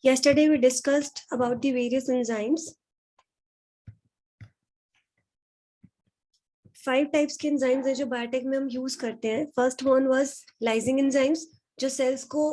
Yesterday we discussed about the various enzymes. 5 types के enzymes है जो बायोटेक में हम यूज करते हैं. फर्स्ट वन वाज लाइजिंग एंजाइम्स, जो सेल्स को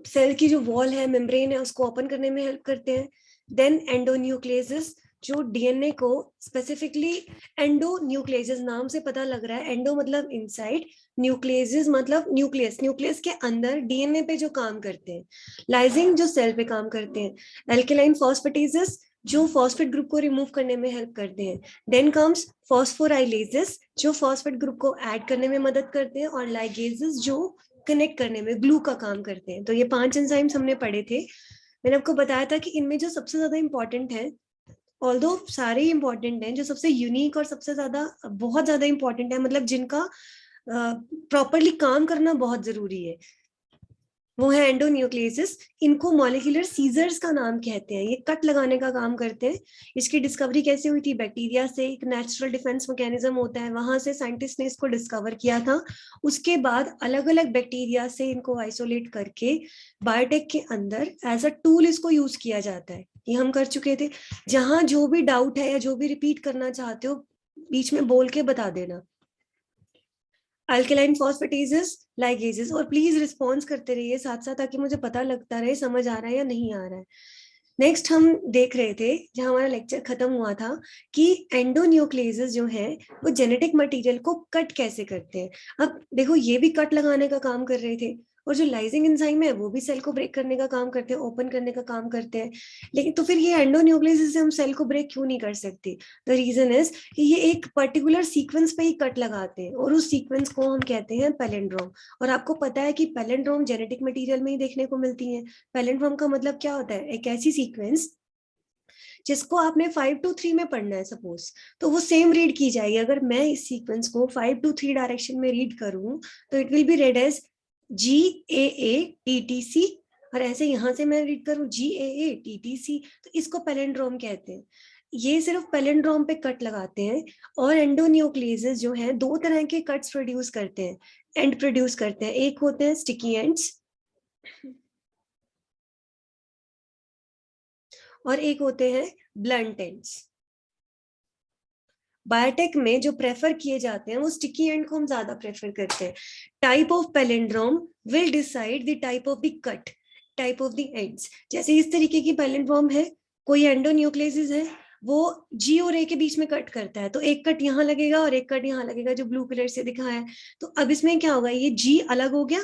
सेल की जो वॉल है, मेम्ब्रेन है, उसको ओपन करने में हेल्प करते हैं. देन एंडोन्यूक्लियसेस, जो डीएनए को स्पेसिफिकली, एंडोन्यूक्लियसेस नाम से पता लग रहा है, एंडो मतलब इनसाइड, न्यूक्लियसेस मतलब न्यूक्लियस, न्यूक्लियस के अंदर डीएनए पे जो काम करते हैं. लाइजिंग जो सेल पे काम करते हैं. एल्केलाइन फॉस्फेटेजेस, जो फॉस्फेट ग्रुप को रिमूव करने में हेल्प करते हैं. देन कम्स फॉस्फोराइलेजेस, जो फॉस्फेट ग्रुप को ऐड करने में मदद करते हैं. और लाइगेजेस, जो कनेक्ट करने में ग्लू का काम करते हैं. तो ये 5 एंजाइम्स हमने पढ़े थे. मैंने आपको बताया था कि इनमें जो सबसे ज्यादा इंपॉर्टेंट है, ऑल्दो सारे ही इंपॉर्टेंट हैं, जो सबसे यूनिक और सबसे ज्यादा बहुत ज्यादा इंपॉर्टेंट है, मतलब जिनका प्रॉपरली काम करना बहुत जरूरी है, वो है एंडोन्यूक्लियसेस. इनको मॉलिक्यूलर सीजर्स का नाम कहते हैं. ये कट लगाने का काम करते हैं. इसकी डिस्कवरी कैसे हुई थी? बैक्टीरिया से. एक नेचुरल डिफेंस मैकेनिज्म होता है, वहां से साइंटिस्ट ने इसको डिस्कवर किया था. उसके बाद अलग अलग बैक्टीरिया से इनको आइसोलेट करके बायोटेक के अंदर एज अ टूल इसको यूज किया जाता है. ये हम कर चुके थे. जहां जो भी डाउट है या जो भी रिपीट करना चाहते हो, बीच में बोल के बता देना. Alkaline phosphatases, ligases. और प्लीज रिस्पॉन्स करते रहिए साथ साथ, ताकि मुझे पता लगता रहे समझ आ रहा है या नहीं आ रहा है. नेक्स्ट हम देख रहे थे, जहां हमारा लेक्चर खत्म हुआ था, कि एंडोन्यूक्लियसेस जो है वो जेनेटिक मटेरियल को कट कैसे करते हैं. अब देखो, ये भी कट लगाने का काम कर रहे थे, और जो लाइजिंग एंजाइम है वो भी सेल को ब्रेक करने का काम करते हैं, ओपन करने का काम करते हैं. लेकिन तो फिर ये एंडोन्यूक्लियसेस से हम सेल को ब्रेक क्यों नहीं कर सकते? द रीजन इज कि ये एक पर्टिकुलर सीक्वेंस पे ही कट लगाते हैं, और उस सीक्वेंस को हम कहते हैं पैलिंड्रोम. और आपको पता है कि पैलिंड्रोम जेनेटिक मटेरियल में ही देखने को मिलती है. पैलिंड्रोम का मतलब क्या होता है? एक ऐसी सीक्वेंस जिसको आपने 5 to 3 में पढ़ना है सपोज, तो वो सेम रीड की जाएगी. अगर मैं इस सीक्वेंस को 5 to 3 डायरेक्शन में रीड करूं, तो it will be read as GAATTC. और ऐसे यहां से मैं रीड करूं GAATTC, तो इसको पैलिंड्रोम कहते हैं. ये सिर्फ पैलिंड्रोम पे कट लगाते हैं. और एंडोन्यूक्लियसेस जो है, 2 तरह के कट्स प्रोड्यूस करते हैं, एंड प्रोड्यूस करते हैं. एक होते हैं स्टिकी एंड्स, और एक होते हैं ब्लंट एंड्स. बायोटेक में जो प्रेफर किए जाते हैं वो स्टिकी एंड को हम ज्यादा प्रेफर करते हैं. Type of palindrome will decide the type of the cut, type of the ends. जैसे इस तरीके की पैलिंड्रोम है, कोई एंडोन्यूक्लियस है, वो जी और ए के बीच में कट करता है, तो एक कट यहाँ लगेगा और एक कट यहाँ लगेगा, जो ब्लू कलर से दिखा है. तो अब इसमें क्या होगा? ये जी अलग हो गया,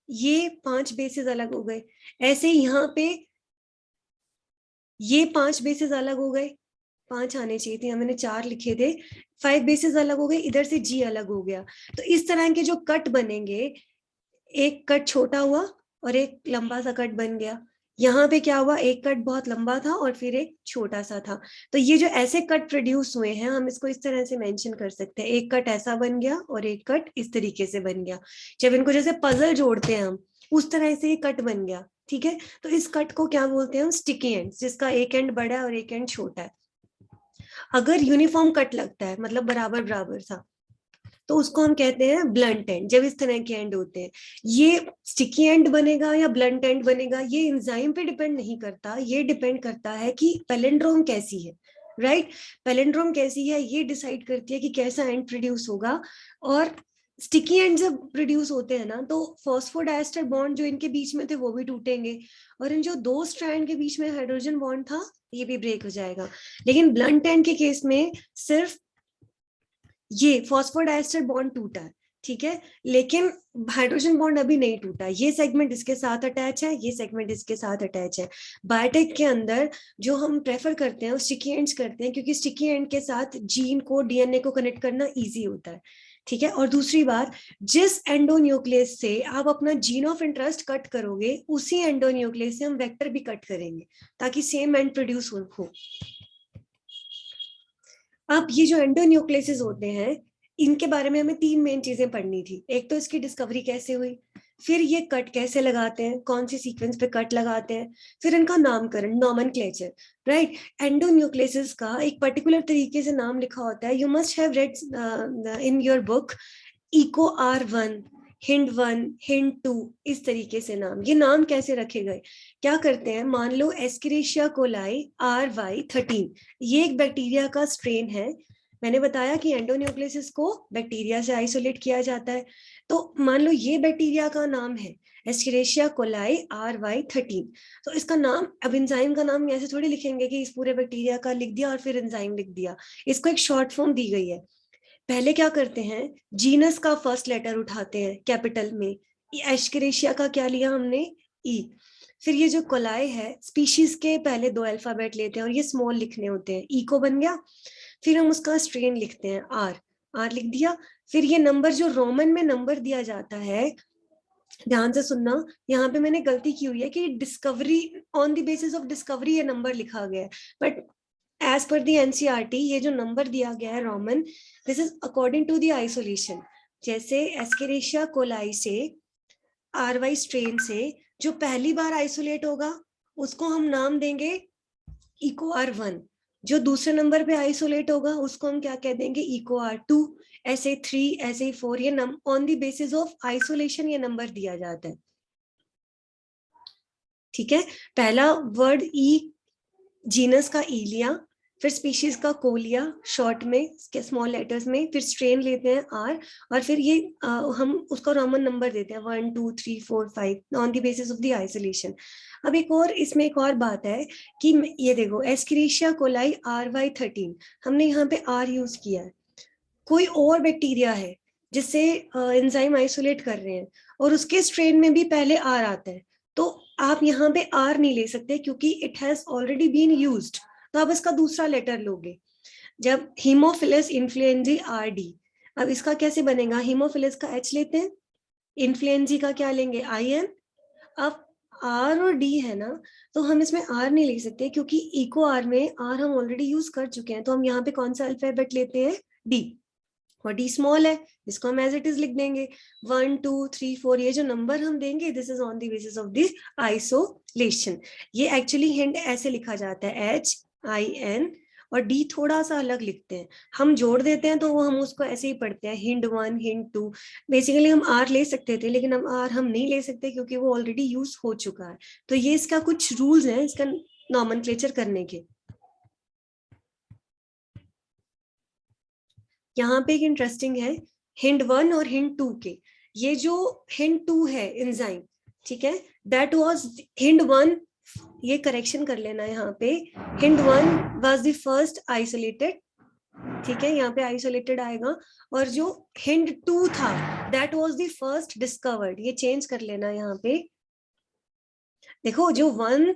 ये 5 बेसेस अलग हो गए. ऐसे यहाँ पे ये 5 बेसेस अलग हो गए. 5 आने चाहिए थे, मैंने 4 लिखे थे. 5 बेसेस अलग हो गए, इधर से जी अलग हो गया. तो इस तरह के जो कट बनेंगे, एक कट छोटा हुआ और एक लंबा सा कट बन गया. यहाँ पे क्या हुआ? एक कट बहुत लंबा था और फिर एक छोटा सा था. तो ये जो ऐसे कट प्रोड्यूस हुए हैं, हम इसको इस तरह से मेंशन कर सकते हैं. एक कट ऐसा बन गया और एक कट इस तरीके से बन गया. जब इनको जैसे पजल जोड़ते हैं हम, उस तरह से ये कट बन गया. ठीक है, तो इस कट को क्या बोलते हैं? स्टिकी एंड, जिसका एक एंड बड़ा है और एक एंड छोटा है. अगर यूनिफॉर्म कट लगता है, मतलब बराबर बराबर सा, तो उसको हम कहते हैं ब्लंट एंड. जब इस तरह के एंड होते हैं, ये स्टिकी एंड बनेगा या ब्लंट एंड बनेगा, ये एंजाइम पे डिपेंड नहीं करता. ये डिपेंड करता है कि पैलिंड्रोम कैसी है. राइट, पैलिंड्रोम कैसी है ये डिसाइड करती है कि कैसा एंड प्रोड्यूस होगा. और स्टिकी एंड जब प्रोड्यूस होते हैं ना, तो फॉस्फोडाइस्टर बॉन्ड जो इनके बीच में थे वो भी टूटेंगे, और इन जो 2 स्ट्रैंड के बीच में हाइड्रोजन बॉन्ड था, ये भी ब्रेक हो जाएगा. लेकिन ब्लंट एंड के केस में सिर्फ ये फॉस्फोडाइस्टर बॉन्ड टूटा है. ठीक है, लेकिन हाइड्रोजन बॉन्ड अभी नहीं टूटा. ये सेगमेंट इसके साथ अटैच है, ये सेगमेंट इसके साथ अटैच है. बायोटेक के अंदर जो हम प्रेफर करते हैं वो स्टिकी एंड्स करते हैं, क्योंकि स्टिकी एंड के साथ जीन को, डीएनए को कनेक्ट करना इजी होता है. ठीक है, और दूसरी बात, जिस एंडोन्यूक्लियस से आप अपना जीन ऑफ इंटरेस्ट कट करोगे, उसी एंडोन्यूक्लियस से हम वेक्टर भी कट करेंगे, ताकि सेम एंड प्रोड्यूस हो. अब ये जो एंडोन्यूक्लियसेस होते हैं, इनके बारे में हमें 3 मेन चीजें पढ़नी थी. एक तो इसकी डिस्कवरी कैसे हुई, फिर ये कट कैसे लगाते हैं, कौन सी सीक्वेंस पे कट लगाते हैं, फिर इनका नामकरण, नॉमेनक्लेचर. राइट, एंडोन्यूक्लियसेस का एक पर्टिकुलर तरीके से नाम लिखा होता है. You must have read in your book eco R1. Hind 1, Hind 2, इस तरीके से नाम। ये नाम कैसे रखे गए, क्या करते हैं, मान लो एस्केरिशिया कोलाई RY13, ये एक बैक्टीरिया का स्ट्रेन है। मैंने बताया कि एंडोन्यूक्लियस को बैक्टीरिया से आइसोलेट किया जाता है, तो मान लो ये बैक्टीरिया का नाम है एस्केरिशिया कोलाई RY13। तो इसका नाम, अब एंजाइम का नाम ऐसे थोड़ी लिखेंगे कि इस पूरे बैक्टीरिया का लिख दिया और फिर एंजाइम लिख दिया, इसको एक शॉर्ट फॉर्म दी गई है। पहले क्या करते हैं, जीनस का फर्स्ट लेटर उठाते हैं कैपिटल में, एस्केरिशिया का क्या लिया हमने, ई। फिर ये जो कोलाई है, स्पीशीज के पहले 2 अल्फाबेट लेते हैं और ये स्मॉल लिखने होते हैं, ई को बन गया। फिर हम उसका स्ट्रेन लिखते हैं, आर लिख दिया। फिर ये नंबर, जो रोमन में नंबर दिया जाता है, ध्यान से सुनना, यहाँ पे मैंने गलती की हुई है कि discovery, on the basis of discovery ये नंबर लिखा गया है, but as per the NCERT ये जो नंबर दिया गया है Roman, this is according to the isolation. जैसे एस्केरिशिया कोलाई से, RY स्ट्रेन से जो पहली बार आइसोलेट होगा उसको हम नाम देंगे EcoR1, जो दूसरे नंबर पे आइसोलेट होगा उसको हम क्या कह देंगे, EcoR2, ऐसे 3, ऐसे 4, ये on the basis of isolation ये नंबर दिया जाता है। ठीक है, पहला वर्ड ई, जीनस का ई लिया, फिर स्पीशीज का को लिया शॉर्ट में स्मॉल लेटर्स में, फिर स्ट्रेन लेते हैं आर, और फिर ये हम उसका रोमन नंबर देते हैं 1 2 3 4 5 on the basis of the isolation. अब एक और इसमें एक और बात है कि ये देखो एस्केरिशिया कोलाई RY13, हमने यहाँ पे आर यूज किया है। कोई और बैक्टीरिया है जिससे एंजाइम आइसोलेट कर रहे हैं और उसके स्ट्रेन में भी पहले आर आता है, तो आप यहाँ पे आर नहीं ले सकते क्योंकि it has already been used, तो आप इसका दूसरा लेटर लोगे। जब हीमोफिलस इन्फ्लुएंजी RD, अब इसका कैसे बनेगा, हीमोफिलस का H लेते हैं, इन्फ्लुएंजी का क्या लेंगे IN। अब R और D है ना, तो हम इसमें R नहीं ले सकते क्योंकि इको आर में R हम ऑलरेडी यूज कर चुके हैं, तो हम यहाँ पे कौन सा अल्फाबेट लेते हैं, D, और डी स्मॉल है, इसको हम एज इट इज लिख देंगे 1 2 3 4, ये जो नंबर हम देंगे this is on the basis of this isolation. ये एक्चुअली हिंट ऐसे लिखा जाता है HIN, और डी थोड़ा सा अलग लिखते हैं, हम जोड़ देते हैं तो वो हम उसको ऐसे ही पढ़ते हैं हिंड 1 हिंड 2। बेसिकली हम आर ले सकते थे लेकिन हम आर हम नहीं ले सकते क्योंकि वो ऑलरेडी यूज हो चुका है। तो ये इसका कुछ रूल्स हैं इसका नॉमेनक्लेचर करने के। यहाँ पे एक इंटरेस्टिंग है, हिंड 1 और हिंड 2 के, ये जो हिंड 2 है एंजाइम, ठीक है, दैट वाज हिंड 1, ये करेक्शन कर लेना यहाँ पे, hind 1 was the first isolated, ठीक है, यहाँ पे आइसोलेटेड आएगा, और जो हिंड 2 था that was the first discovered, ये चेंज कर लेना यहाँ पे। देखो जो 1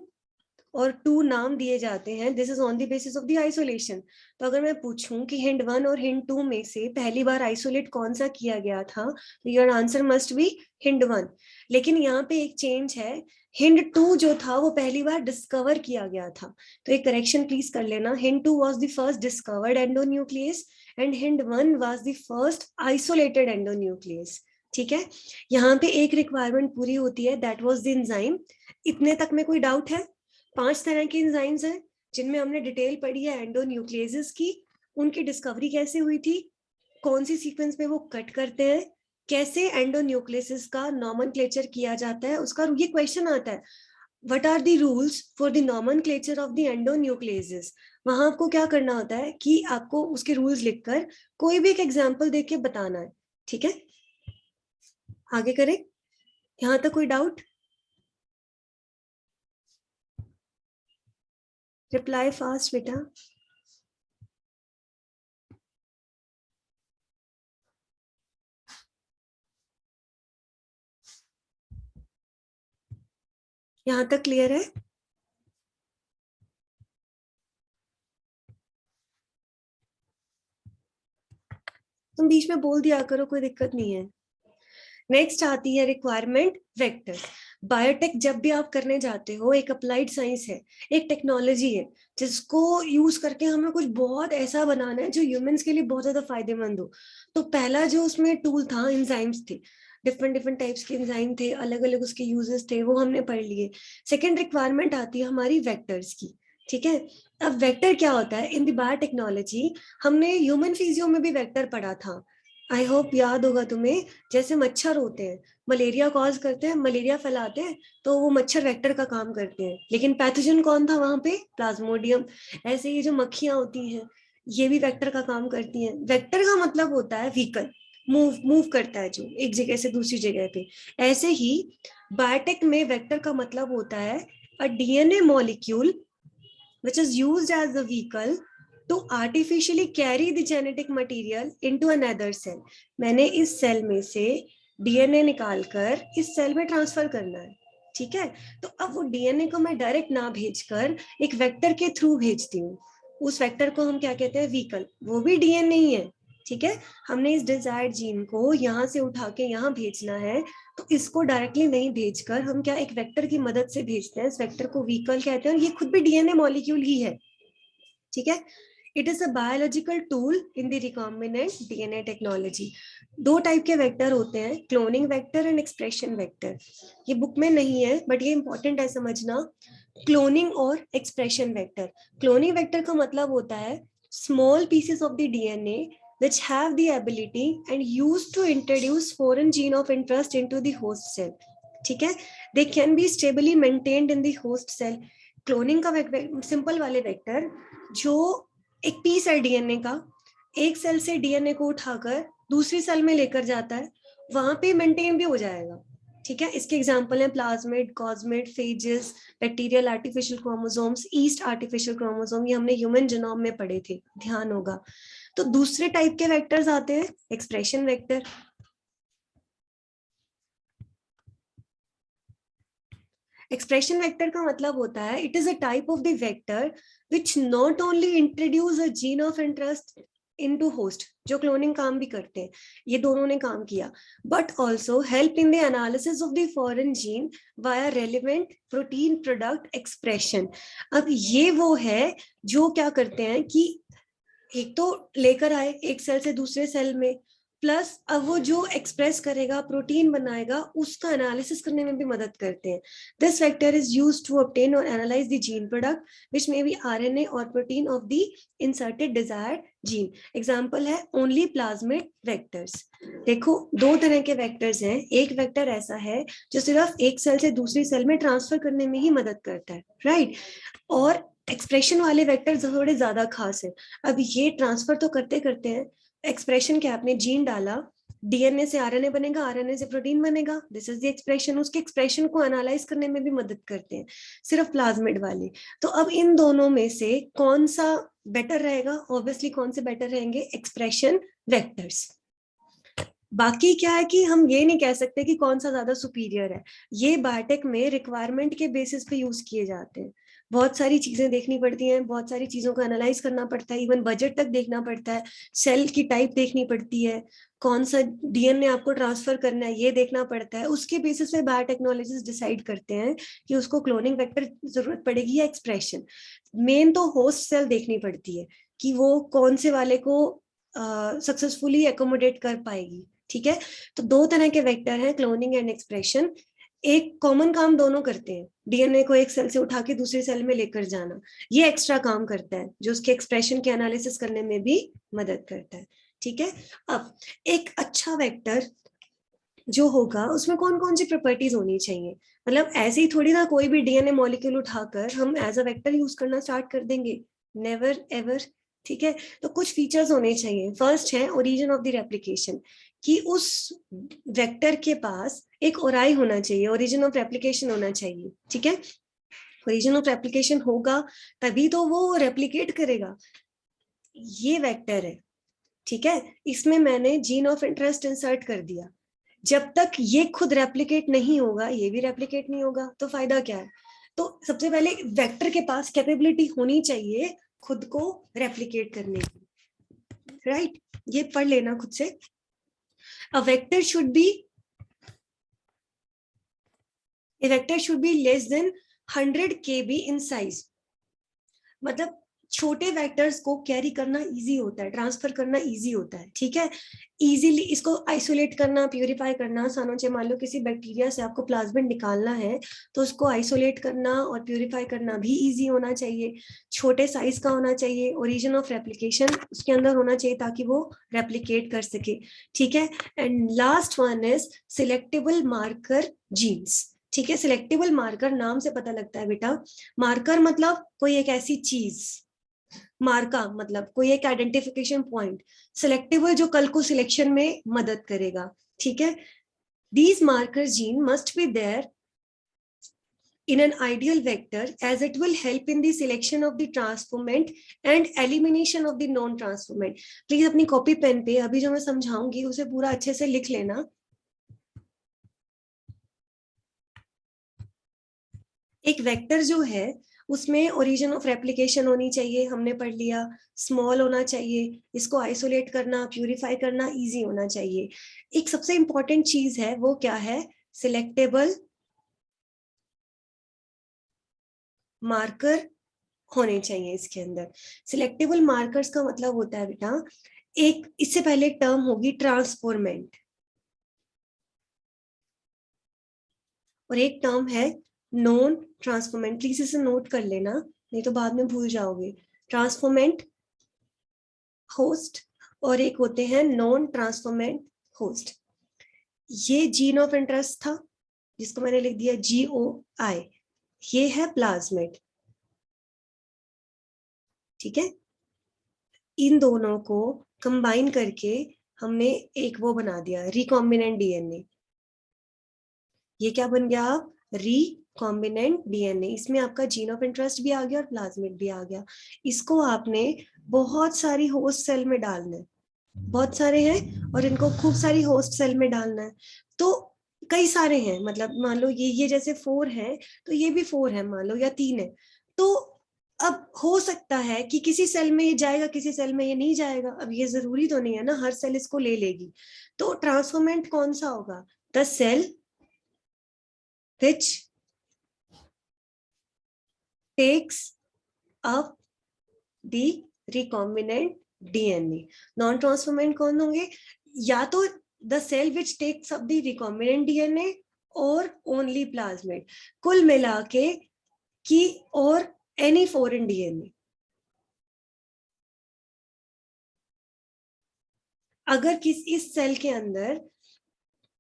और 2 नाम दिए जाते हैं this is on the basis of the isolation. तो अगर मैं पूछूं कि हिंड 1 और हिंड 2 में से पहली बार आइसोलेट कौन सा किया गया था, तो your answer must be hind 1। लेकिन यहाँ पे एक चेंज है, हिंड 2 जो था वो पहली बार डिस्कवर किया गया था, तो एक करेक्शन प्लीज कर लेना, hind 2 was the first discovered endonuclease and hind 1 was the first isolated endonuclease. ठीक है, यहाँ पे एक रिक्वायरमेंट पूरी होती है, दैट वाज द एंजाइम। इतने तक में कोई डाउट है? 5 तरह के एंजाइम्स हैं जिनमें हमने डिटेल पढ़ी है एंडोन्यूक्लियसेस की, उनकी डिस्कवरी कैसे हुई थी, कौन सी सीक्वेंस में वो कट करते हैं, कैसे एंडोन्यूक्लियसेस का नॉमेनक्लेचर किया जाता है, उसका ये क्वेश्चन आता है, what are the rules for the nomenclature of the endonucleases. वहां आपको क्या करना होता है कि आपको उसके रूल्स लिखकर कोई भी एक एग्जाम्पल देके बताना है। ठीक है, आगे करें, यहाँ तक कोई डाउट? रिप्लाई फास्ट बेटा। यहाँ तक क्लियर है? तुम बीच में बोल दिया करो, कोई दिक्कत नहीं है। नेक्स्ट आती है रिक्वायरमेंट वेक्टर। बायोटेक जब भी आप करने जाते हो, एक अप्लाइड साइंस है, एक टेक्नोलॉजी है जिसको यूज करके हमें कुछ बहुत ऐसा बनाना है जो ह्यूमंस के लिए बहुत ज्यादा फायदेमंद हो। तो पहला जो उसमें टूल था, एंजाइम्स थे, डिफरेंट डिफरेंट टाइप्स के एंजाइम थे, अलग अलग उसके यूजेस थे, वो हमने पढ़ लिए। सेकेंड रिक्वायरमेंट आती है हमारी वेक्टर्स की। ठीक है, अब वेक्टर क्या होता है इन द बायोटेक्नोलॉजी, हमने ह्यूमन फिजियो में भी वेक्टर पढ़ा था, आई होप याद होगा तुम्हें, जैसे मच्छर होते हैं, मलेरिया कॉज करते हैं, मलेरिया फैलाते हैं, तो वो मच्छर वेक्टर का काम करते हैं, लेकिन पैथोजन कौन था वहां पे? प्लाज्मोडियम। ऐसे ही जो मक्खियां होती हैं, ये भी वेक्टर का काम करती हैं। वेक्टर का मतलब होता है व्हीकल, मूव मूव करता है जो एक जगह से दूसरी जगह पे। ऐसे ही बायोटेक में वेक्टर का मतलब होता है a DNA molecule which is used as a vehicle to artificially carry the genetic material into another cell। मैंने इस सेल में से डीएनए निकालकर इस सेल में ट्रांसफर करना है, ठीक है? तो अब वो डीएनए को मैं डायरेक्ट ना भेजकर एक वेक्टर के थ्रू भेजती हूँ। उस वेक्टर को हम क्या कहते हैं? व्हीकल। वो भी डीएनए ही है, ठीक है? हमने इस डिजायर्ड जीन को यहाँ से उठा के यहाँ भेजना है, तो इसको डायरेक्टली नहीं भेजकर हम क्या एक वेक्टर की मदद से भेजते हैं। इस वेक्टर को व्हीकल कहते हैं और ये खुद भी डीएनए मॉलिक्यूल ही है, ठीक है? It is a biological tool in the recombinant DNA technology. दो टाइप के वेक्टर होते हैं, cloning vector and expression vector. ये बुक में नहीं है बट ये इंपॉर्टेंट है समझना, क्लोनिंग और एक्सप्रेशन वेक्टर। क्लोनिंग वेक्टर का मतलब होता है small pieces of the DNA which have the ability and used to introduce foreign gene of interest into the host cell, ठीक है? They can be stably maintained in the host cell। Cloning का simple वाले vector जो एक piece है DNA का, एक cell से डीएनए को उठाकर दूसरी सेल में लेकर जाता है, वहां पे मेंटेन भी हो जाएगा, ठीक है? इसके एग्जांपल हैं plasmid, cosmid, phases, bacterial artificial chromosomes, yeast artificial chromosome. ये हमने ह्यूमन जीनोम में पढ़े थे, ध्यान होगा। तो दूसरे टाइप के वेक्टर्स आते हैं एक्सप्रेशन वेक्टर। एक्सप्रेशन वेक्टर का मतलब होता है it is a type of the vector which not only introduce a gene of interest into host, जो क्लोनिंग काम भी करते हैं, ये दोनों ने काम किया, but also help in the analysis of the foreign gene via relevant protein product expression. अब ये वो है जो क्या करते हैं कि एक तो लेकर आए एक सेल से दूसरे सेल में, प्लस अब वो जो एक्सप्रेस करेगा, प्रोटीन बनाएगा, उसका एनालिसिस करने में भी मदद करते हैं। This vector is used to obtain और analyse the gene product which may be RNA और protein of the inserted desired gene. Example है ओनली प्लाज्मिड वेक्टर्स। देखो दो तरह के वेक्टर्स हैं, एक वेक्टर ऐसा है जो सिर्फ एक सेल से दूसरी सेल में ट्रांसफर करने में ही मदद करता है, राइट? और एक्सप्रेशन वाले वेक्टर थोड़े ज्यादा खास है। अब ये ट्रांसफर तो करते करते हैं, एक्सप्रेशन क्या, आपने जीन डाला, डीएनए से आरएनए बनेगा, आरएनए से प्रोटीन बनेगा, दिस इज द एक्सप्रेशन। उसके एक्सप्रेशन को एनालाइज करने में भी मदद करते हैं सिर्फ प्लाज्मिड वाले। तो अब इन दोनों में से कौन सा बेटर रहेगा? ऑब्वियसली कौन से बेटर रहेंगे? Expression vectors. बाकी क्या है कि हम ये नहीं कह सकते कि कौन सा ज्यादा सुपीरियर है। ये बायोटेक में रिक्वायरमेंट के बेसिस पे यूज किए जाते हैं। बहुत सारी चीजें देखनी पड़ती हैं, बहुत सारी चीजों को एनालाइज करना पड़ता है, इवन बजट तक देखना पड़ता है, सेल की टाइप देखनी पड़ती है, कौन सा डीएनए आपको ट्रांसफर करना है ये देखना पड़ता है। उसके बेसिस पे बायोटेक्नोलॉजिस्ट डिसाइड करते हैं कि उसको क्लोनिंग वेक्टर जरूरत पड़ेगी या एक्सप्रेशन। मेन तो होस्ट सेल देखनी पड़ती है कि वो कौन से वाले को सक्सेसफुली एकोमोडेट कर पाएगी, ठीक है? तो दो तरह के वेक्टर हैं, क्लोनिंग एंड एक्सप्रेशन। एक कॉमन काम दोनों करते हैं, डीएनए को एक सेल से उठा के दूसरे सेल में लेकर जाना, ये एक्स्ट्रा काम करता है जो उसके एक्सप्रेशन के एनालिसिस करने में भी मदद करता है, ठीक है? अब एक अच्छा वेक्टर जो होगा उसमें कौन कौन सी प्रॉपर्टीज होनी चाहिए? मतलब ऐसे ही थोड़ी ना कोई भी डीएनए मॉलिक्यूल उठाकर हम एज अ वेक्टर यूज करना स्टार्ट कर देंगे, नेवर एवर, ठीक है? तो कुछ फीचर्स होने चाहिए। फर्स्ट है ओरिजिन ऑफ द रेप्लिकेशन, कि उस वेक्टर के पास एक ओराई होना चाहिए, ओरिजिन ऑफ रेप्लिकेशन होना चाहिए, ठीक है? ओरिजिन ऑफ रेप्लिकेशन होगा तभी तो वो रेप्लिकेट करेगा। ये वेक्टर है, ठीक है? इसमें मैंने जीन ऑफ इंटरेस्ट इंसर्ट कर दिया, जब तक ये खुद रेप्लिकेट नहीं होगा ये भी रेप्लिकेट नहीं होगा, तो फायदा क्या है? तो सबसे पहले वेक्टर के पास कैपेबिलिटी होनी चाहिए खुद को रेप्लिकेट करने की, राइट? ये पढ़ लेना खुद से। A vector should be less than 100 kb in size। मतलब छोटे वेक्टर्स को कैरी करना इजी होता है, ट्रांसफर करना इजी होता है, ठीक है। इजीली इसको आइसोलेट करना, प्यूरिफाई करना आसान हो। मान लो किसी बैक्टीरिया से आपको प्लाज्मिड निकालना है तो उसको आइसोलेट करना और प्यूरिफाई करना भी इजी होना चाहिए, छोटे साइज का होना चाहिए, ओरिजिन ऑफ रेप्लिकेशन उसके अंदर होना चाहिए ताकि वो रेप्लिकेट कर सके, ठीक है। And last one is selectable marker genes, ठीक है। सिलेक्टेबल मार्कर नाम से पता लगता है बेटा, मार्कर मतलब कोई एक ऐसी चीज, मार्का मतलब कोई एक आइडेंटिफिकेशन पॉइंट, सिलेक्टेबल जो कल को सिलेक्शन में मदद करेगा, ठीक है। These marker gene must be there in an ideal vector as it will help in the selection of the transformant and elimination of the non transformant. Please अपनी copy pen पे अभी जो मैं समझाऊंगी उसे पूरा अच्छे से लिख लेना। एक वेक्टर जो है उसमें ओरिजिन ऑफ रेप्लिकेशन होनी चाहिए, हमने पढ़ लिया, स्मॉल होना चाहिए, इसको आइसोलेट करना, प्यूरिफाई करना इजी होना चाहिए। एक सबसे इंपॉर्टेंट चीज है वो क्या है, सिलेक्टेबल मार्कर होने चाहिए इसके अंदर। सिलेक्टेबल मार्कर्स का मतलब होता है बेटा, एक इससे पहले टर्म होगी ट्रांसफॉर्मेंट और एक टर्म है नॉन ट्रांसफॉर्मेंट। प्लीज इसे नोट कर लेना नहीं तो बाद में भूल जाओगे। ट्रांसफॉर्मेंट होस्ट और एक होते हैं नॉन ट्रांसफॉर्मेंट होस्ट। ये जीन ऑफ इंटरेस्ट था जिसको मैंने लिख दिया GOI, ये है प्लाज्मिड, ठीक है। इन दोनों को कंबाइन करके हमने एक वो बना दिया रिकॉम्बिनेंट DNA। ये क्या बन गया, रिकॉम्बिनेंट DNA। इसमें आपका जीन ऑफ इंटरेस्ट भी आ गया और प्लाज्मिड भी आ गया। इसको आपने बहुत सारी होस्ट सेल में डालना है, बहुत सारे हैं और इनको खूब सारी होस्ट सेल में डालना है। तो कई सारे हैं, मतलब मान लो ये जैसे 4 है तो ये भी 4 है मान लो, या 3 है। तो अब हो सकता है कि किसी सेल में ये जाएगा, किसी सेल में ये नहीं जाएगा। अब ये जरूरी तो नहीं है ना हर सेल इसको ले लेगी। तो ट्रांसफॉर्मेंट कौन सा होगा, the cell which takes up the recombinant DNA। Non transformant कौन होंगे, या तो the cell which takes up the recombinant DNA और ओनली प्लाज्मिड, कुल मिला के की और एनी फॉरेन DNA। अगर इस सेल के अंदर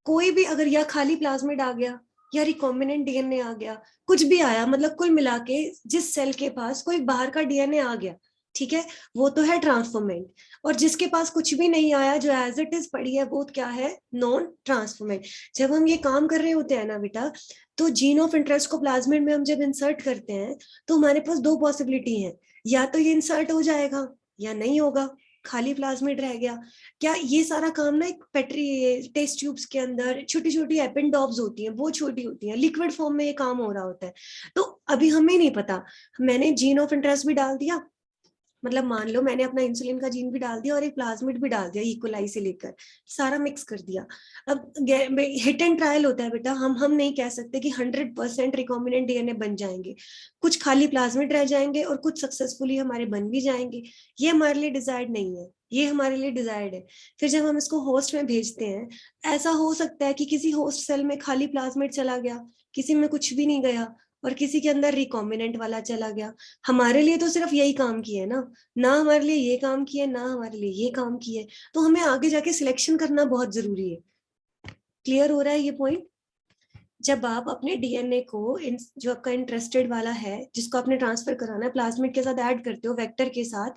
कोई भी अगर या खाली प्लाज्मिड आ गया या रिकॉम्बिनेंट DNA आ गया, कुछ भी आया, मतलब कुल मिला के जिस सेल के पास कोई बाहर का DNA आ गया, ठीक है, वो तो है ट्रांसफॉर्मेंट। और जिसके पास कुछ भी नहीं आया, जो एज इट इज पड़ी है, वो क्या है, नॉन ट्रांसफॉर्मेंट। जब हम ये काम कर रहे होते हैं ना बेटा, तो जीन ऑफ इंटरेस्ट को प्लाज्मिड में हम जब इंसर्ट करते हैं तो हमारे पास 2 पॉसिबिलिटी है, या तो ये इंसर्ट हो जाएगा या नहीं होगा, खाली प्लाज्मिड रह गया। क्या ये सारा काम ना एक पेट्री टेस्ट ट्यूब्स के अंदर छोटी छोटी एपेंडॉब्स होती हैं, वो छोटी होती हैं, लिक्विड फॉर्म में ये काम हो रहा होता है। तो अभी हमें नहीं पता, मैंने जीन ऑफ इंटरेस्ट भी डाल दिया, मतलब मान लो मैंने अपना इंसुलिन का जीन भी डाल दिया और एक प्लाज्मिड भी डाल दिया इक्वलाई से लेकर, सारा मिक्स कर दिया। अब हिट एंड ट्रायल होता है बेटा, हम नहीं कह सकते कि 100% रिकॉम्बिनेंट DNA बन जाएंगे। कुछ खाली प्लाज्मिड रह जाएंगे और कुछ सक्सेसफुली हमारे बन भी जाएंगे। ये हमारे लिए डिजायर्ड नहीं है, ये हमारे लिए डिजायर्ड है। फिर जब हम इसको होस्ट में भेजते हैं, ऐसा हो सकता है कि किसी होस्ट सेल में खाली प्लाज्मिड चला गया, किसी में कुछ भी नहीं गया और किसी के अंदर रिकॉम्बिनेंट वाला चला गया। हमारे लिए तो सिर्फ यही काम किया है ना हमारे लिए ये काम किया, ना हमारे लिए ये काम किया। तो हमें आगे जाके सिलेक्शन करना बहुत जरूरी है। क्लियर हो रहा है ये पॉइंट? जब आप अपने DNA को जो आपका इंटरेस्टेड वाला है, जिसको आपने ट्रांसफर कराना है, प्लाज्मिड के साथ ऐड करते हो वेक्टर के साथ,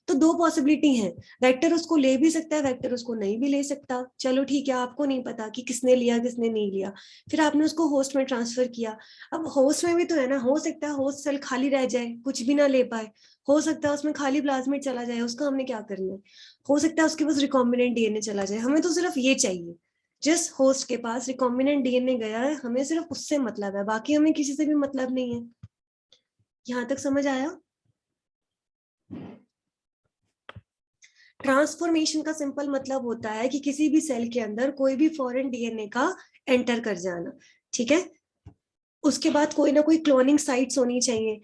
तो 2 पॉसिबिलिटी हैं, वेक्टर उसको ले भी सकता है, वेक्टर उसको नहीं भी ले सकता। चलो ठीक है, आपको नहीं पता कि किसने लिया किसने नहीं लिया, फिर आपने उसको होस्ट में ट्रांसफर किया। अब होस्ट में भी तो है ना, हो सकता है होस्ट सेल खाली रह जाए, कुछ भी ना ले पाए, हो सकता है उसमें खाली प्लाज्मिड चला जाए, उसका हमने क्या करना है, हो सकता है उसके पास रिकॉम्बिनेंट DNA चला जाए। हमें तो सिर्फ ये चाहिए, जिस होस्ट के पास रिकॉम्बिनेंट DNA गया है, हमें सिर्फ उससे मतलब है, बाकी हमें किसी से भी मतलब नहीं है। यहां तक समझ आया? ट्रांसफॉर्मेशन का सिंपल मतलब होता है कि किसी भी सेल के अंदर कोई भी फॉरेन DNA का एंटर कर जाना, ठीक है। उसके बाद कोई ना कोई क्लोनिंग साइट्स होनी चाहिए।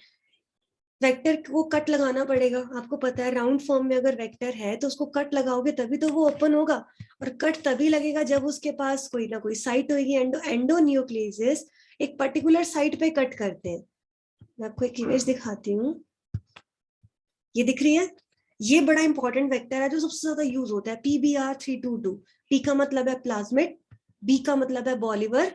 वेक्टर को कट लगाना पड़ेगा, आपको पता है राउंड फॉर्म में अगर वेक्टर है तो उसको कट लगाओगे तभी तो वो ओपन होगा, और कट तभी लगेगा जब उसके पास कोई ना कोई साइट होगी। एंडोन्यूक्लियस एक पर्टिकुलर साइट पे कट करते हैं। मैं आपको एक इमेज दिखाती हूँ, ये दिख रही है, ये बड़ा इंपॉर्टेंट वेक्टर है जो सबसे ज्यादा यूज होता है, PBR322। पी का मतलब है प्लाज्मिड, बी का मतलब है बॉलीवर,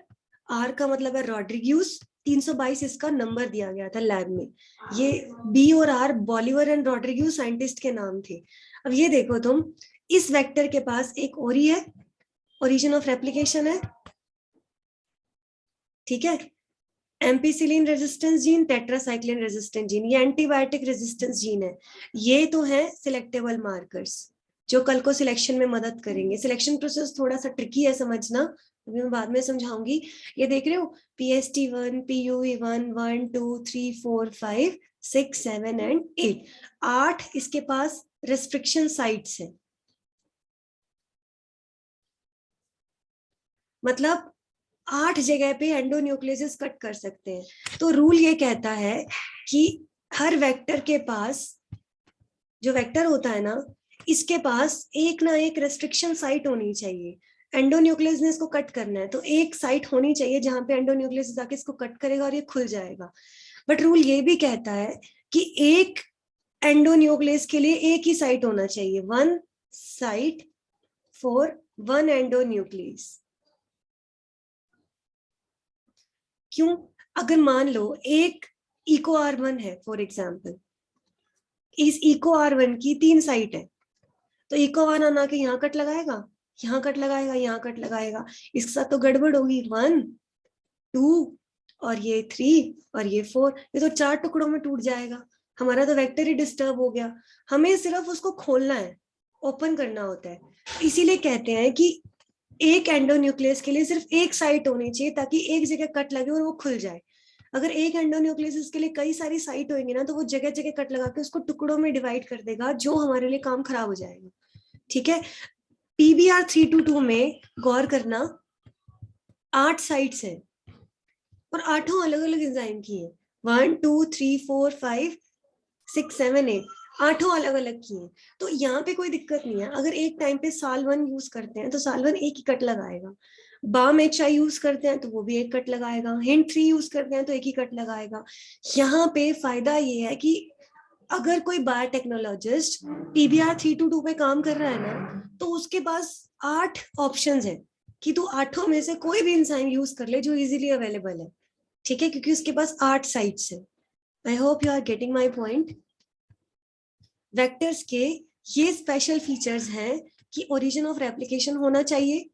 आर का मतलब है रॉड्रिग्यूस। 322 इसका नंबर दिया गया था लैब में। ये बी और आर बॉलीवर एंड रॉड्रिग्यूस साइंटिस्ट के नाम थे। अब ये देखो तुम, इस वेक्टर के पास एक ओरी है, ओरिजिन ऑफ रेप्लिकेशन है, ठीक है, ampicillin resistance gene, tetracycline resistance gene, ये एंटीबायोटिक रेजिस्टेंस जीन है। ये तो है सिलेक्टेबल मार्कर्स जो कल को सिलेक्शन में मदद करेंगे। सिलेक्शन प्रोसेस थोड़ा सा ट्रिकी है समझना, अभी मैं बाद में समझाऊंगी। ये देख रहे हो, PST1, PUE1, 1, 2, 3, 4, 5, 6, 7 एंड 8, 8 इसके पास रेस्ट्रिक्शन साइट्स है। मतलब 8 जगह पे एंडोन्यूक्लियस कट कर सकते हैं। तो रूल ये कहता है कि हर वेक्टर के पास, जो वेक्टर होता है ना, इसके पास एक ना एक रेस्ट्रिक्शन साइट होनी चाहिए। एंडोन्यूक्लियस ने इसको कट करना है तो एक साइट होनी चाहिए जहां पे एंडोन्यूक्लियस जाके इसको कट करेगा और ये खुल जाएगा। बट रूल ये भी कहता है कि एक एंडोन्यूक्लियस के लिए एक ही साइट होना चाहिए, one site for one endonuclease. क्यों? अगर मान लो एक इको R1 है फॉर एग्जाम्पल, इस इको R1 की 3 साइट है, तो इको R आना के यहाँ कट लगाएगा, यहाँ कट लगाएगा, यहाँ कट लगाएगा, इसके साथ तो गड़बड़ होगी। 1, 2 और ये 3 और ये 4, ये तो 4 टुकड़ों में टूट जाएगा, हमारा तो वेक्टर ही डिस्टर्ब हो गया। हमें सिर्फ उसको खोलना है, ओपन करना होता है। इसीलिए कहते हैं कि एक एंडोन्यूक्लियस के लिए सिर्फ एक साइट होनी चाहिए ताकि एक जगह कट लगे और वो खुल जाए। अगर एक एंडोन्यूक्लियस के लिए कई सारी साइट होंगी ना, तो वो जगह जगह कट लगा के उसको टुकड़ों में डिवाइड कर देगा, जो हमारे लिए काम खराब हो जाएगा। ठीक है, PBR322 में गौर करना, 8 साइट्स हैं और 8 अलग अलग एंजाइम की है। 1, 2, 3, 4, 5, 6, 7, 8, 8 अलग अलग की है। तो यहाँ पे कोई दिक्कत नहीं है। अगर एक टाइम पे साल 1 यूज करते हैं तो साल 1 एक ही कट लगाएगा, बाम HI यूज करते हैं तो वो भी एक कट लगाएगा, हिंट 3 यूज करते हैं तो एक ही कट लगाएगा। यहाँ पे फायदा ये है कि अगर कोई बायोटेक्नोलॉजिस्ट PBR322 पे काम कर रहा है ना, तो उसके पास 8 ऑप्शंस है कि तू 8 में से कोई भी एंजाइम यूज कर ले जो इजीली अवेलेबल है। ठीक है, क्योंकि उसके पास 8 साइट्स है। I hope you are getting my point. Vectors के ये स्पेशल फीचर्स हैं कि ओरिजिन ऑफ रेप्लिकेशन होना चाहिए,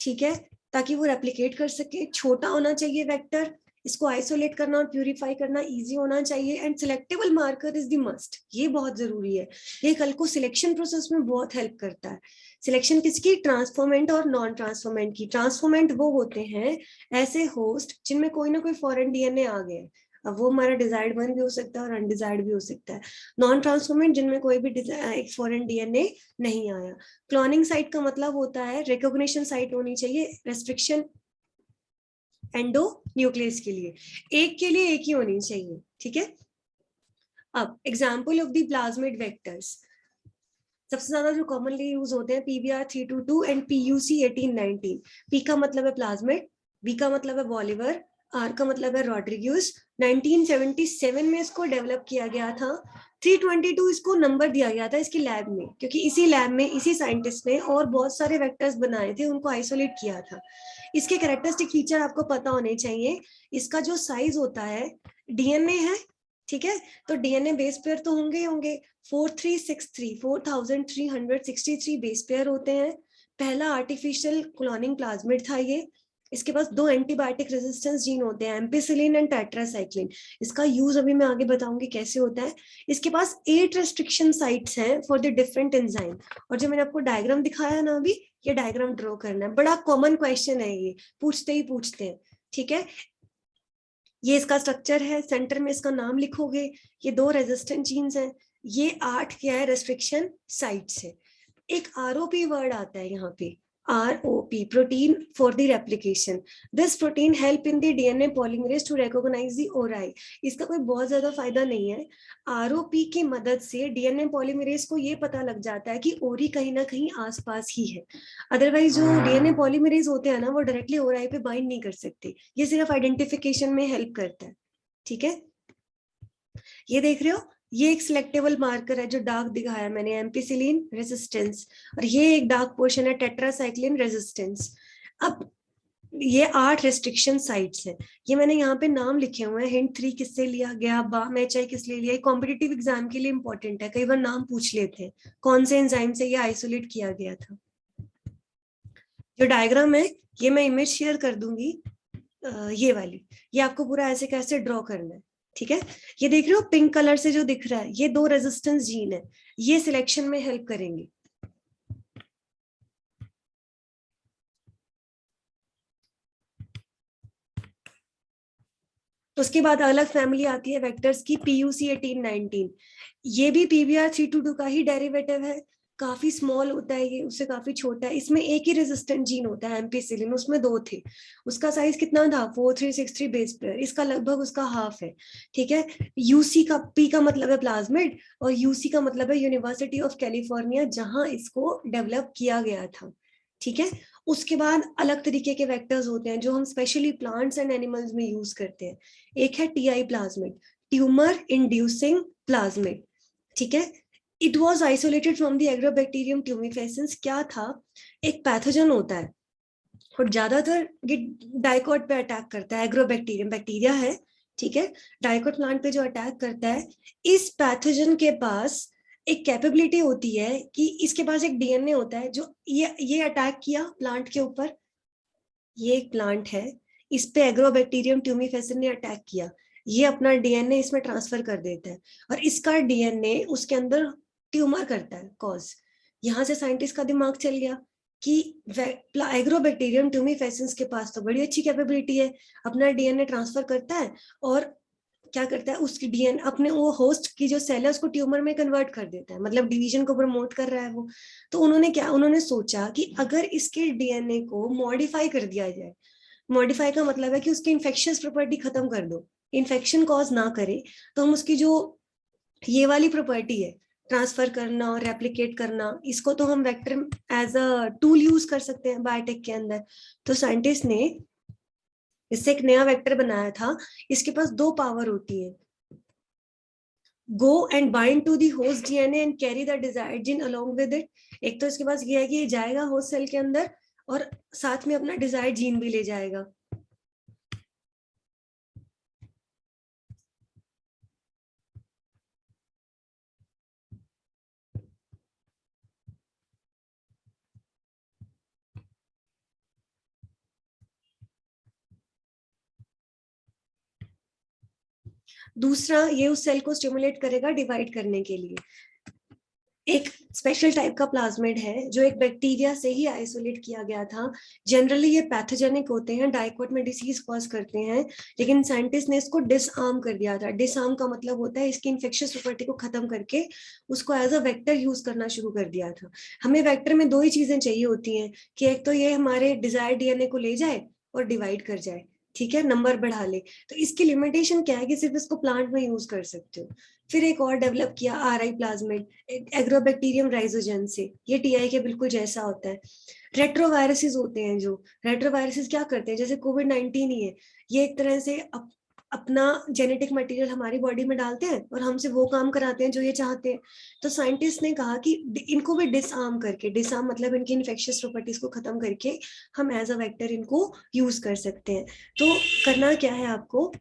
ठीक है, ताकि वो रेप्लिकेट कर सके, छोटा होना चाहिए वेक्टर, इसको आइसोलेट करना और प्यूरिफाई करना इजी होना चाहिए, and selectable marker is the must, ये बहुत जरूरी है। ये कल को सिलेक्शन प्रोसेस में बहुत हेल्प करता है। सिलेक्शन किसकी? ट्रांसफॉर्मेंट और नॉन ट्रांसफॉर्मेंट की। ट्रांसफॉर्मेंट वो होते हैं ऐसे होस्ट जिनमें कोई ना कोई फॉरेन DNA आ गया है, अब वो हमारा डिजायर्ड वन भी हो सकता है और अनडिजायर्ड भी हो सकता है। नॉन ट्रांसफॉर्मेंट जिनमें कोई भी एक फॉरेन DNA नहीं आया। क्लोनिंग साइट का मतलब होता है रिकॉग्निशन साइट होनी चाहिए रेस्ट्रिक्शन एंडो न्यूक्लियस के लिए, एक के लिए एक ही होनी चाहिए। ठीक है, अब example of the plasmid vectors, सबसे ज्यादा जो कॉमनली यूज होते हैं PBR322 एंड PUC1819। पी का मतलब है प्लाज्मिड, बी का मतलब है बॉलीवर, आर का मतलब है रॉड्रिग्यूस। 1977 में इसको डेवलप किया गया था। 322 इसको नंबर दिया गया था इसकी लैब में, क्योंकि इसी लैब में इसी साइंटिस्ट ने और बहुत सारे वेक्टर्स बनाए थे, उनको आइसोलेट किया था। इसके कैरेक्टरिस्टिक फीचर आपको पता होने चाहिए। इसका जो साइज होता है, DNA है, ठीक है, तो DNA बेस पेयर तो होंगे ही होंगे। 4363 4363 बेस पेयर होते हैं। पहला आर्टिफिशियल क्लोनिंग प्लाज्मिड था ये। इसके पास 2 एंटीबायोटिक रेजिस्टेंस जीन होते हैं, एम्पिसिलिन एंड टेट्रासाइक्लिन। इसका यूज अभी मैं आगे बताऊंगी कैसे होता है। इसके पास 8 रेस्ट्रिक्शन साइट्स हैं फॉर द डिफरेंट एंजाइम। और जो मैंने आपको डायग्राम दिखाया ना अभी, ये डायग्राम ड्रॉ करना है, बड़ा कॉमन क्वेश्चन है, ये पूछते ही पूछते हैं। ठीक है, ये इसका स्ट्रक्चर है, सेंटर में इसका नाम लिखोगे, ये 2 रेजिस्टेंट जीन्स हैं, ये 8 क्या है रेस्ट्रिक्शन साइट्स है। एक ROP वर्ड आता है यहाँ पे, ROP, protein for the replication. This protein help in the DNA polymerase to recognize the ORI. इसका कोई बहुत ज्यादा फायदा नहीं है. ROP की मदद से DNA polymerase को ये पता लग जाता है कि ORI कहीं ना कहीं आसपास ही है. अदरवाइज जो DNA polymerase होते हैं ना, वो डायरेक्टली ORI पे बाइंड नहीं कर सकते. ये सिर्फ आइडेंटिफिकेशन में हेल्प करता है. ठीक है, ये देख रहे हो, ये एक सिलेक्टेबल मार्कर है जो डार्क दिखाया मैंने, एम्पिसिलिन रेजिस्टेंस, और ये एक डार्क पोर्शन है टेट्रासाइक्लिन रेजिस्टेंस. अब ये 8 रेस्ट्रिक्शन साइट्स हैं. ये मैंने यहाँ पे नाम लिखे हुए हैं. हिंट 3 किससे लिया गया, BAM-HI किस लिए लिया. कॉम्पिटिटिव एग्जाम के लिए इंपॉर्टेंट है, कई बार नाम पूछ लेते हैं कौन से एंजाइम से ये आइसोलेट किया गया था. जो डायग्राम है ये मैं इमेज शेयर कर दूंगी, ये वाली, ये आपको पूरा ऐसे कैसे ड्रॉ करना है. ठीक है, ये देख रहे हो पिंक कलर से जो दिख रहा है, ये 2 रेजिस्टेंस जीन है, ये सिलेक्शन में हेल्प करेंगे. उसके बाद अलग फैमिली आती है वेक्टर्स की, PUC 1819. ये भी PBR 322 का ही डेरिवेटिव है. काफी स्मॉल होता है ये, उससे काफी छोटा है. इसमें एक ही रेजिस्टेंट जीन होता है एम्पिसिलिन, उसमें 2 थे. उसका साइज कितना था, 4363 बेस पेयर. इसका लगभग उसका हाफ है. ठीक है, UC का, P का मतलब है प्लाज्मिड, और UC का मतलब है यूनिवर्सिटी ऑफ कैलिफोर्निया, जहां इसको डेवलप किया गया था. ठीक है, उसके बाद अलग तरीके के वेक्टर्स होते हैं जो हम स्पेशली प्लांट्स एंड एनिमल्स में यूज करते हैं. एक है TI plasmid, tumour inducing plasmid. ठीक है, it was isolated from the agrobacterium tumefaciens. क्या था, एक पैथोजन होता है और ज्यादातर ये डाइकोट पे अटैक करता है. एग्रोबैक्टीरियम बैक्टीरिया है, ठीक है, डाइकोट प्लांट पे जो अटैक करता है, इस पैथोजन के पास एक कैपेबिलिटी होती है कि इसके पास एक DNA होता है जो ये अटैक किया प्लांट के ऊपर. ये एक प्लांट है, इस पे एग्रोबैक्टीरियम ट्यूमिफेसिन ने अटैक किया, ये अपना DNA इसमें ट्रांसफर कर देता है, और इसका DNA उसके अंदर ट्यूमर करता है कॉज. यहाँ से साइंटिस्ट का दिमाग चल गया कि एग्रोबैक्टीरियम ट्यूमिफेसिन के पास तो बड़ी अच्छी कैपेबिलिटी है, अपना DNA ट्रांसफर करता है, और क्या करता है, उसकी DNA अपने वो होस्ट की जो सेल है उसको ट्यूमर में कन्वर्ट कर देता है, मतलब डिवीजन को प्रमोट कर रहा है वो. तो उन्होंने सोचा कि अगर इसके DNA को मॉडिफाई कर दिया जाए. मॉडिफाई का मतलब है कि उसकी इन्फेक्शियस प्रॉपर्टी खत्म कर दो, इन्फेक्शन कॉज ना करे, तो हम उसकी जो ये वाली प्रॉपर्टी है, ट्रांसफर करना और रेप्लिकेट करना, इसको तो हम vector as a tool use कर सकते हैं बायोटेक के अंदर. तो साइंटिस्ट ने इससे एक नया वेक्टर बनाया था. इसके पास 2 पावर होती है, go and bind to the host DNA and carry the desired gene along with it. एक तो इसके पास ये है कि ये जाएगा होस्ट सेल के अंदर और साथ में अपना डिजायर्ड जीन भी ले जाएगा. दूसरा, ये उस सेल को स्टिमुलेट करेगा डिवाइड करने के लिए. एक स्पेशल टाइप का प्लाज्मिड है जो एक बैक्टीरिया से ही आइसोलेट किया गया था. जनरली ये पैथोजेनिक होते हैं, डाइकोट में डिसीज कॉज करते हैं, लेकिन साइंटिस्ट ने इसको डिसआर्म कर दिया था. डिसआर्म का मतलब होता है इसकी इन्फेक्शियस प्रॉपर्टी को खत्म करके उसको एज अ वेक्टर यूज करना शुरू कर दिया था. हमें वेक्टर में 2 ही चीजें चाहिए होती हैं कि एक तो ये हमारे डिजायर्ड DNA को ले जाए और डिवाइड कर जाए, ठीक है, नंबर बढ़ा ले. तो इसकी लिमिटेशन क्या है कि सिर्फ इसको प्लांट में यूज कर सकते हो. फिर एक और डेवलप किया RI प्लाज्मिड एग्रोबैक्टीरियम राइजोजेन से, ये TI के बिल्कुल जैसा होता है. रेट्रोवायरसेस होते हैं, जो रेट्रोवायरसेस क्या करते हैं, जैसे कोविड-19 ही है, ये एक तरह से अपना जेनेटिक मटेरियल हमारी बॉडी में डालते हैं और हमसे वो काम कराते हैं जो ये चाहते हैं. तो साइंटिस्ट ने कहा कि इनको भी डिसआर्म करके, डिसआर्म मतलब इनकी इन्फेक्शियस प्रॉपर्टीज को खत्म करके हम एज अ वेक्टर इनको यूज कर सकते हैं. तो करना क्या है आपको,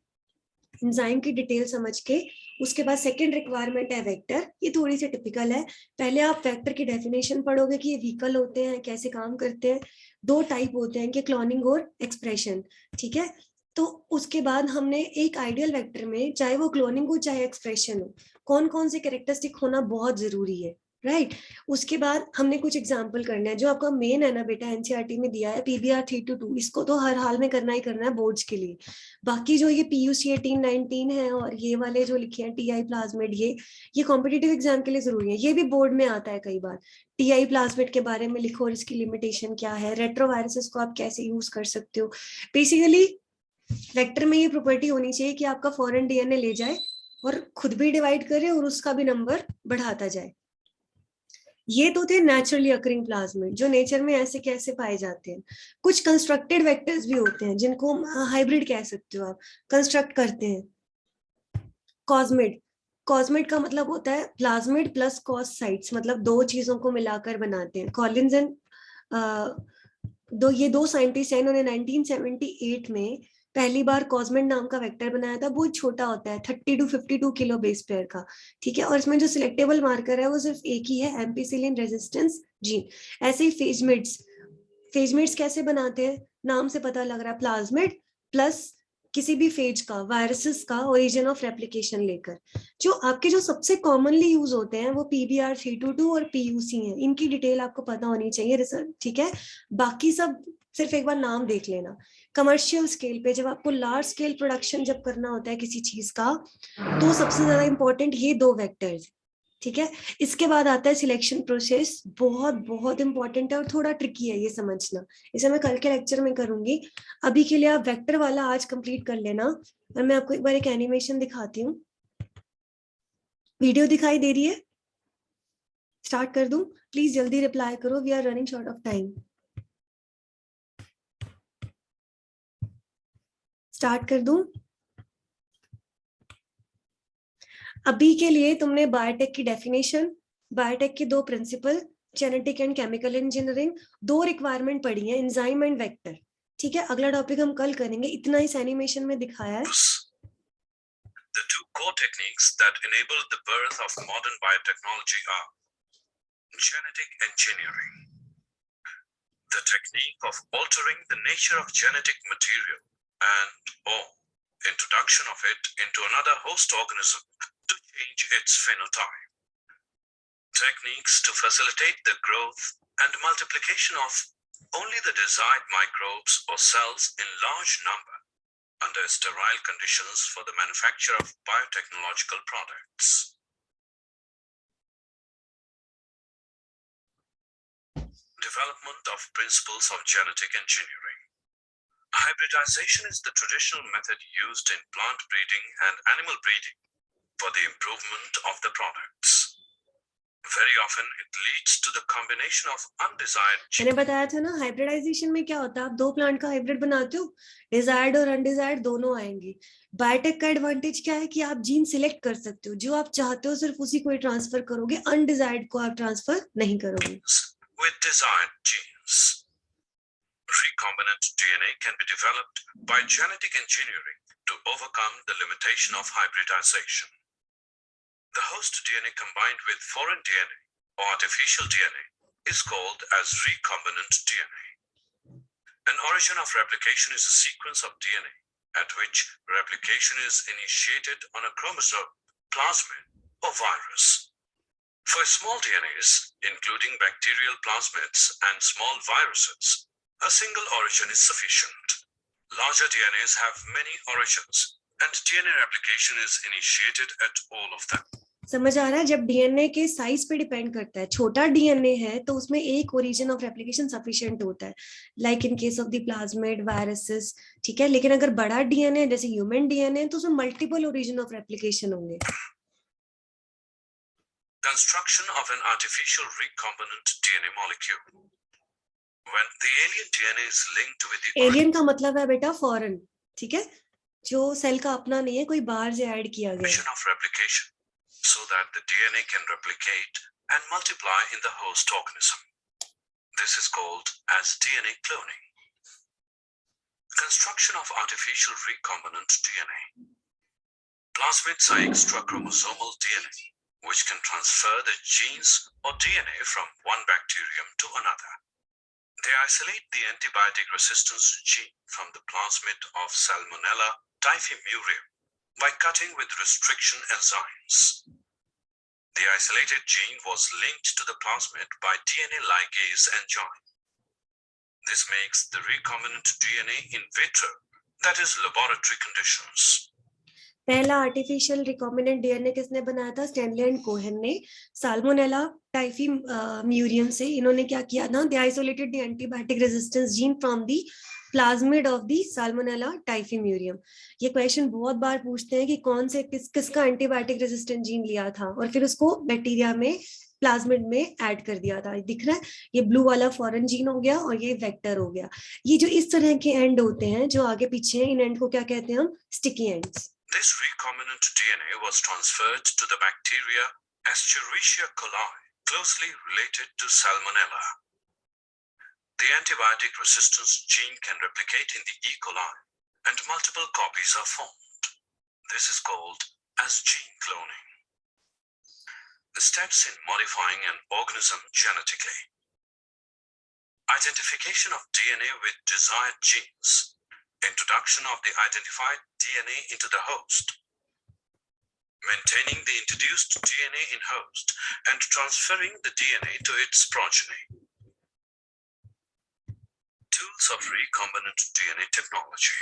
एंजाइम की डिटेल समझ के, उसके बाद सेकंड रिक्वायरमेंट है वेक्टर. ये थोड़ी सी टिपिकल है. पहले आप वेक्टर की डेफिनेशन पढ़ोगे कि ये व्हीकल होते हैं, कैसे काम करते हैं. 2 टाइप होते हैं कि क्लोनिंग और एक्सप्रेशन, ठीक है. तो उसके बाद हमने एक आइडियल वेक्टर में, चाहे वो क्लोनिंग हो चाहे एक्सप्रेशन हो, कौन कौन से कैरेक्टरिस्टिक होना बहुत जरूरी है. राइट उसके बाद हमने कुछ एग्जाम्पल करना है जो आपका मेन है ना बेटा एनसीईआरटी में दिया है पीबीआर 322 इसको तो हर हाल में करना ही करना है बोर्ड्स के लिए बाकी जो ये पीयूसी 1819 है और ये वाले जो लिखे हैं टीआई प्लाज्मिड ये कॉम्पिटिटिव एग्जाम के लिए जरूरी है ये भी बोर्ड में आता है कई बार टीआई प्लाज्मिड के बारे में लिखो और इसकी लिमिटेशन क्या है रेट्रोवायरसेस को आप कैसे यूज कर सकते हो बेसिकली वेक्टर में ये प्रॉपर्टी होनी चाहिए कि आपका फॉरेन डीएनए ले जाए और खुद भी डिवाइड करे और उसका भी नंबर बढ़ाता जाए ये तो थे नेचुरली अकरिंग प्लाज्मिड जो नेचर में ऐसे कैसे पाए जाते हैं कुछ कंस्ट्रक्टेड वेक्टर्स भी होते हैं जिनको हाइब्रिड कह सकते हो आप कंस्ट्रक्ट करते हैं कॉस्मिड कॉस्मिड का मतलब होता है प्लाज्मिड प्लस कॉस साइट्स मतलब दो चीजों को मिलाकर बनाते हैं कॉलिंस एंड दो साइंटिस्ट हैं इन्होंने 1978 में पहली बार कॉस्मिड नाम का वेक्टर बनाया था बहुत छोटा होता है 30 to 52 किलो बेस पेयर का ठीक है और इसमें जो सिलेक्टेबल मार्कर है वो सिर्फ एक ही है एम्पिसिलिन रेजिस्टेंस जीन ऐसे ही फेजमिड्स कैसे बनाते हैं नाम से पता लग रहा है प्लाज्मिड प्लस किसी भी फेज का वायरसेस का ओरिजिन ऑफ रेप्लिकेशन लेकर जो आपके जो सबसे कॉमनली यूज होते हैं वो पीबीआर 322 और पीयूसी हैं इनकी डिटेल आपको पता होनी चाहिए रिसर्च ठीक है बाकी सब सिर्फ एक बार नाम देख लेना कमर्शियल स्केल पे जब आपको लार्ज स्केल प्रोडक्शन जब करना होता है किसी चीज का तो सबसे ज्यादा इंपॉर्टेंट ये दो वेक्टर्स ठीक है इसके बाद आता है सिलेक्शन प्रोसेस बहुत बहुत इंपॉर्टेंट है और थोड़ा ट्रिकी है ये समझना इसे मैं कल के लेक्चर में करूंगी अभी के लिए आप वेक्टर वाला आज कंप्लीट कर लेना और मैं आपको एक बार एक एनिमेशन दिखाती हूँ वीडियो दिखाई दे रही है स्टार्ट कर दूं प्लीज जल्दी रिप्लाई करो we are running short of time start कर दूं अभी के लिए तुमने बायोटेक की डेफिनेशन बायोटेक के दो principle genetic and chemical engineering दो रिक्वायरमेंट पढ़ी है एंजाइम एंड वेक्टर ठीक है अगला टॉपिक हम कल करेंगे इतना इस एनिमेशन में दिखाया है The two core techniques that enable the birth of modern biotechnology are genetic engineering, the technique of altering the nature of genetic material and/or introduction of it into another host organism to change its phenotype. Techniques to facilitate the growth and multiplication of only the desired microbes or cells in large number under sterile conditions for the manufacture of biotechnological products. Development of principles of genetic engineering. Hybridization is the traditional method used in plant breeding and animal breeding for the improvement of the products. Very often it leads to the combination of undesired genes. मैंने बताया था ना hybridisation में क्या होता है आप दो प्लांट का हाइब्रिड बनाते हो डिजायर्ड और अनडिजायर्ड दोनों आएंगे बायोटेक का एडवांटेज क्या है कि आप जीन सिलेक्ट कर सकते हो जो आप चाहते हो सिर्फ उसी को ही ट्रांसफर करोगे अनडिजायर्ड को आप ट्रांसफर नहीं करोगे with desired genes. Recombinant DNA can be developed by genetic engineering to overcome the limitation of hybridization. The host DNA combined with foreign DNA or artificial DNA is called as recombinant DNA. An origin of replication is a sequence of DNA at which replication is initiated on a chromosome, plasmid, or virus. For small DNAs, including bacterial plasmids and small viruses, a single origin is sufficient. Larger DNAs have many origins, and DNA replication is initiated at all of them. समझ आ रहा है जब DNA के size पे depend करता है छोटा DNA है तो उसमें एक ओरिजिन ऑफ रेप्लिकेशन सफिशिएंट होता है like in case of the plasmid viruses ठीक है लेकिन अगर बड़ा डीएनए जैसे ह्यूमन डीएनए तो उसमें मल्टीपल ओरिजिन ऑफ रेप्लिकेशन होंगे Construction of an artificial recombinant DNA molecule. When the alien DNA is linked with the alien का मतलब है बेटा फॉरेन ठीक है जो सेल का अपना नहीं है कोई बाहर से ऐड किया गया origin of replication, so that the DNA can replicate and multiply in the host organism. This is called as DNA cloning. Construction of artificial recombinant DNA. Plasmids are extrachromosomal DNA, which can transfer the genes or DNA from one bacterium to another. They isolate the antibiotic resistance gene from the plasmid of Salmonella typhimurium by cutting with restriction enzymes. The isolated gene was linked to the plasmid by DNA ligase enzyme. This makes the recombinant DNA in vitro, that is laboratory conditions. पहला artificial recombinant DNA किसने बनाया था? Stanley and Cohen ने salmonella typhimurium से इन्होंने क्या किया था? They isolated the antibiotic resistance gene from the plasmid of the salmonella typhimurium. ये क्वेश्चन बहुत बार पूछते हैं कि कौन से किसका एंटीबायोटिक रेजिस्टेंट जीन लिया था और फिर उसको बैक्टीरिया में प्लाज्मिड में ऐड कर दिया था। दिख रहा है, ये ब्लू वाला फॉरेन जीन हो गया और ये वेक्टर हो गया। ये जो इस तरह के एंड होते हैं जो आगे पीछे, इन एंड को क्या कहते हैं हम? Sticky ends. This recombinant DNA was transferred to the bacteria Escherichia coli, closely related to Salmonella. The antibiotic resistance gene can replicate in the E. coli and multiple copies are formed. This is called as gene cloning. The steps in modifying an organism genetically. Identification of DNA with desired genes. Introduction of the identified DNA into the host. Maintaining the introduced DNA in host and transferring the DNA to its progeny. Tools of recombinant DNA technology.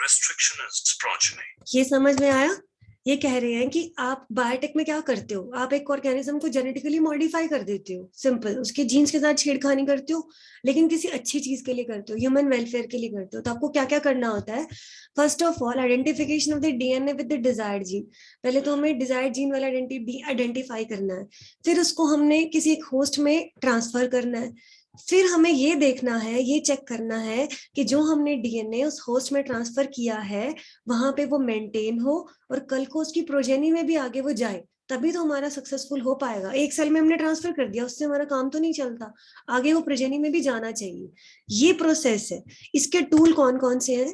Restrictionist progeny. ये समझ में आया? ये कह रहे हैं कि आप बायोटेक में क्या करते हो? आप एक ऑर्गेनिज्म को जेनेटिकली मॉडिफाई कर देते हो, सिंपल, उसके जीन्स के साथ छेड़खानी करते हो, लेकिन किसी अच्छी चीज के लिए करते हो, ह्यूमन वेलफेयर के लिए करते हो। तो आपको क्या क्या करना होता है? First of all, identification of the DNA with the desired gene. पहले तो हमें डिजायर्ड जीन वाला आइडेंटिफाई करना है, फिर उसको हमने किसी एक होस्ट में ट्रांसफर करना है, फिर हमें ये देखना है, ये चेक करना है कि जो हमने डीएनए उस होस्ट में ट्रांसफर किया है वहां पे वो मेंटेन हो और कल को उसकी प्रोजेनी में भी आगे वो जाए, तभी तो हमारा सक्सेसफुल हो पाएगा। एक सेल में हमने ट्रांसफर कर दिया, उससे हमारा काम तो नहीं चलता, आगे वो प्रोजेनी में भी जाना चाहिए। ये प्रोसेस है। इसके टूल कौन कौन से हैं?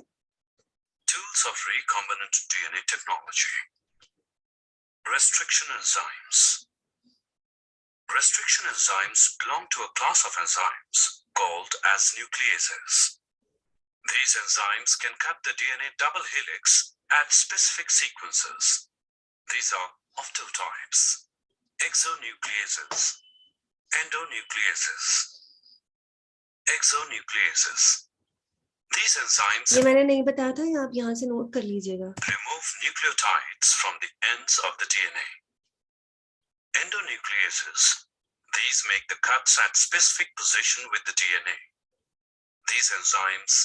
Tools of recombinant DNA technology. Restriction enzymes. Restriction enzymes belong to a class of enzymes called as nucleases. These enzymes can cut the DNA double helix at specific sequences. These are of two types: exonucleases, endonucleases. Exonucleases. These enzymes ये मैंने नहीं बताया था, आप यहाँ से note कर लीजिएगा। remove nucleotides from the ends of the DNA. Endonucleases. These make the cuts at specific position with the DNA. These enzymes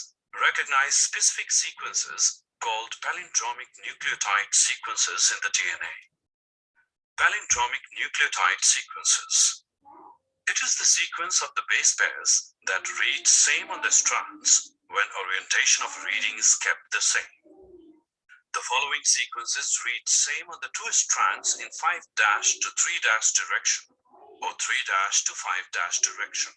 recognize specific sequences called palindromic nucleotide sequences in the DNA. Palindromic nucleotide sequences. It is the sequence of the base pairs that read same on the strands when orientation of reading is kept the same. The following sequences read same on the two strands in 5' to 3' direction or 3' to 5' direction.